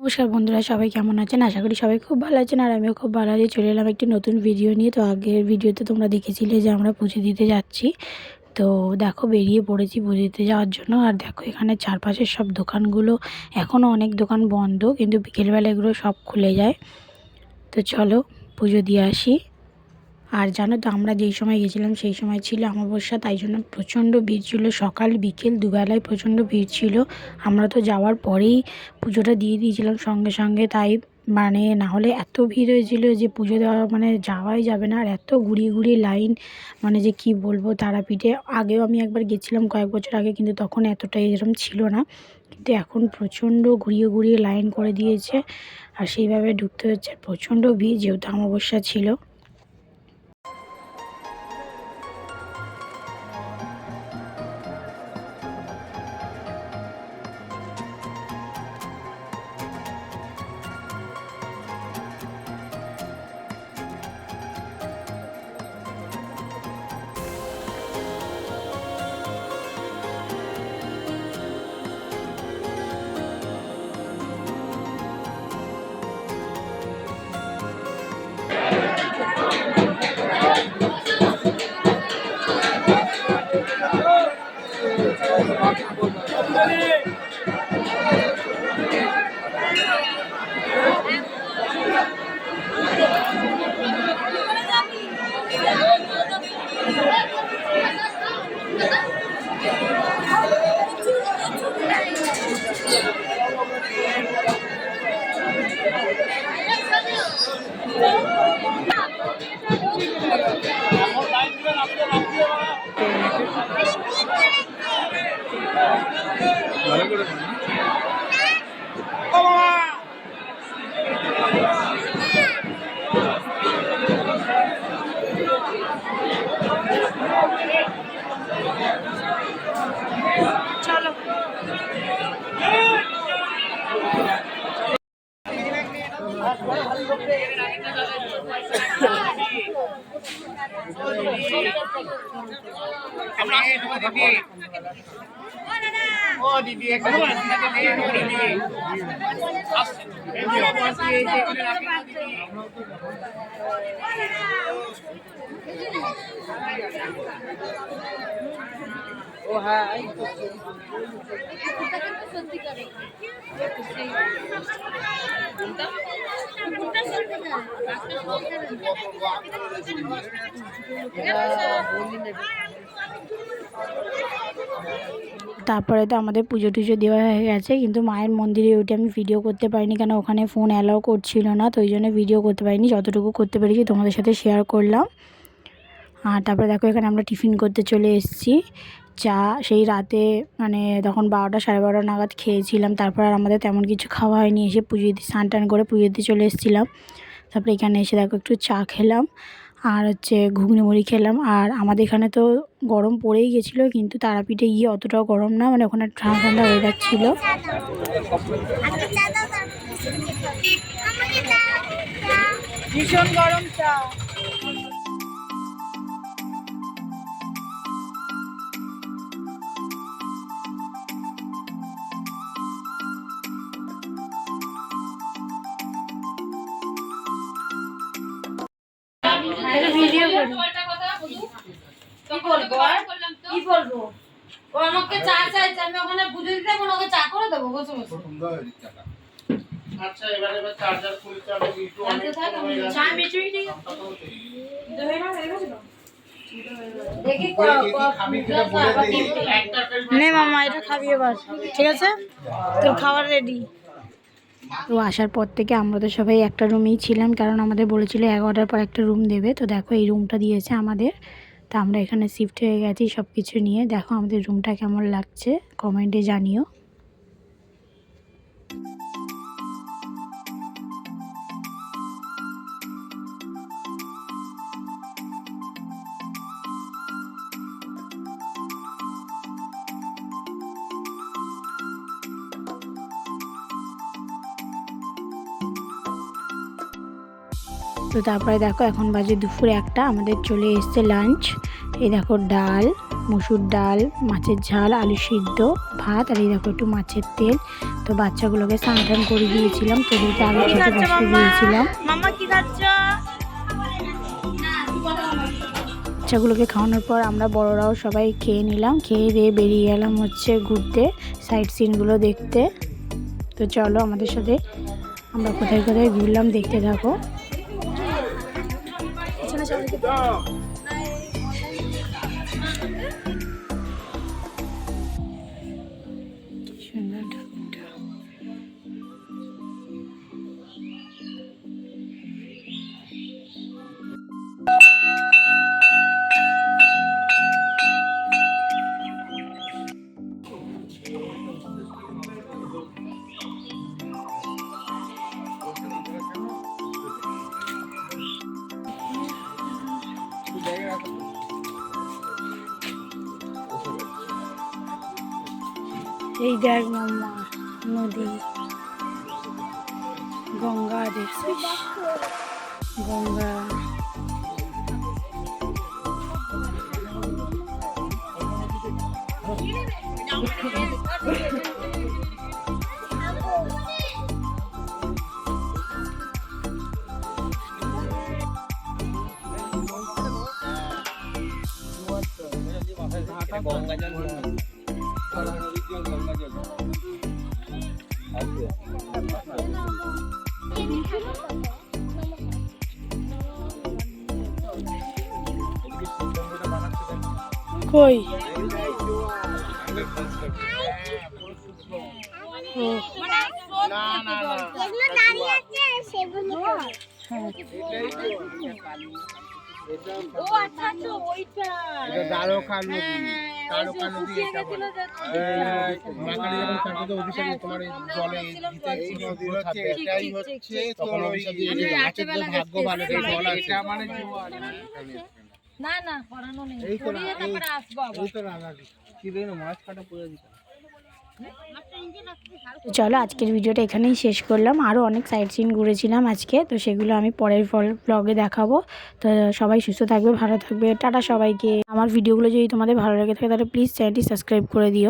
নমস্কার বন্ধুরা, সবাই কেমন আছেন? আশা করি সবাই খুব ভালো আছেন আর আমিও খুব ভালো আছি। চলে এলাম একটি নতুন ভিডিও নিয়ে। তো আগের ভিডিওতে তোমরা দেখেছিলে যে আমরা পুজো দিতে যাচ্ছি। তো দেখো বেরিয়ে পড়েছি পুজো দিতে যাওয়ার জন্য। আর দেখো এখানে চারপাশের সব দোকানগুলো এখনও অনেক দোকান বন্ধ, কিন্তু বিকেলবেলা এগুলো সব খুলে যায়। তো চলো পুজো দিয়ে আসি। আর জানো তো, আমরা যেই সময় গেছিলাম সেই সময় ছিল অমাবস্যা, তাই জন্য প্রচণ্ড ভিড় ছিল। সকাল বিকেল দুবেলায় প্রচণ্ড ভিড় ছিল। আমরা তো যাওয়ার পরেই পুজোটা দিয়ে দিয়েছিলাম সঙ্গে সঙ্গে, তাই না হলে এত ভিড় হয়েছিল যে পুজো দেওয়া যাওয়াই যাবে না। আর এত ঘুরিয়ে ঘুরিয়ে লাইন, যে কি বলবো। তারাপীঠে আগেও আমি একবার গেছিলাম কয়েক বছর আগে, কিন্তু তখন এতটা এরকম ছিল না, কিন্তু এখন প্রচণ্ড ঘুরিয়ে ঘুরিয়ে লাইন করে দিয়েছে। আর সেইভাবে ঢুকতে হচ্ছে। প্রচণ্ড ভিড়, যেহেতু অমাবস্যা ছিল। তারপরে তো আমাদের পুজো টুজো দেওয়া হয়ে গেছে, কিন্তু মায়ের মন্দিরে ওইটা আমি ভিডিও করতে পারিনি, কেন ওখানে ফোন অ্যালাউ করছিল না। তো ওই জন্য ভিডিও করতে পারিনি। যতটুকু করতে পেরেছি তোমাদের সাথে শেয়ার করলাম। আর তারপরে দেখো এখানে আমরা টিফিন করতে চলে এসেছি। চা সেই রাতে তখন 12টা সাড়ে 12টা নাগাদ খেয়েছিলাম। তারপর আর আমাদের তেমন কিছু খাওয়া হয়নি। এসে পুজো দিতে স্নান টান করে পুজো দিতে চলে এসেছিলাম। তারপরে এখানে এসে দেখো একটু চা খেলাম আর ঘুগনি মুড়ি খেলাম। আর আমাদের এখানে তো গরম পড়েই গেছিলো, কিন্তু তারাপীঠে গিয়ে অতটাও গরম না, ওখানে ঠান্ডা ঠান্ডা ওয়েদার ছিল। ভীষণ গরম চা। কি বলবো? ও আমাকে চা চাইছে, আমি ওখানে বুঝে দিতে ওকে চা করে দেবো বসে বসে। আচ্ছা, এবারে চার্জার খুলতে হবে। একটু অনেক হয়ে গেছে। চা মিটুই নেই। দেবে না এরকম তো। দেখি নে মামা, এটা খাবি এবার, ঠিক আছে? তোর খাবার রেডি। তো আসার পর থেকে আমরা তো সবাই একটা রুমেই ছিলাম, কারণ আমাদের বলেছিল 11টার পর একটা রুম দেবে। তো দেখো এই রুমটা দিয়েছে আমাদের। তা আমরা এখানে শিফট হয়ে গেছি সব কিছু নিয়ে। দেখো আমাদের রুমটা কেমন লাগছে কমেন্টে জানিও। তো তারপরে দেখো এখন বাজে দুপুর 1টা, আমাদের চলে এসছে লাঞ্চ। এই দেখো ডাল, মুসুর ডাল, মাছের ঝাল, আলু সিদ্ধ, ভাত, আর এই দেখো একটু মাছের তেল, তো বাচ্চাগুলোকে স্নান টান করে দিয়েছিলাম, তোদেরকে আগে থেকে বসতে দিয়েছিলাম। মামা কি খাচ্ছ? বাচ্চাগুলোকে খাওয়ানোর পর আমরা বড়রাও সবাই খেয়ে নিলাম, খেয়ে দিয়ে বেরিয়ে গেলাম হচ্ছে ঘুরতে, সাইট সিনগুলো দেখতে। তো চলো আমাদের সাথে আমরা কোথায় কোথায় ঘুরলাম দেখতে থাকো। সুন্দর ঠাকুরটা। এই দেখ মাম্মা নদী, গঙ্গা দেখছিস, গঙ্গা। কই দ্বারকা নদী, দ্বারকা নদী এটা বলে। মা কালী যখন চারদিকে অভিষেক তোমার এই জলে এই নদী হচ্ছে, এটাই হচ্ছে তখন অভিষেক দিয়ে গাছের যে ভাগ্য ভালো সেই জল আছে। এটা মানে না না করানো নেই, এই তো করিয়ে তারপরে আসবো আবার। এই তো রাঙা কি রে মাছ কাটা পড়ে দিতা। তো চলো আজকের ভিডিওটা এখানেই শেষ করলাম। আরও অনেক সাইট সিন ঘুরেছিলাম আজকে, তো সেগুলো আমি পরের ব্লগে দেখাবো। তো সবাই সুস্থ থাকবে, ভালো থাকবে, টাটা সবাইকে। আমার ভিডিওগুলো যদি তোমাদের ভালো লেগে থাকে তাহলে প্লিজ চ্যানেলটি সাবস্ক্রাইব করে দিও।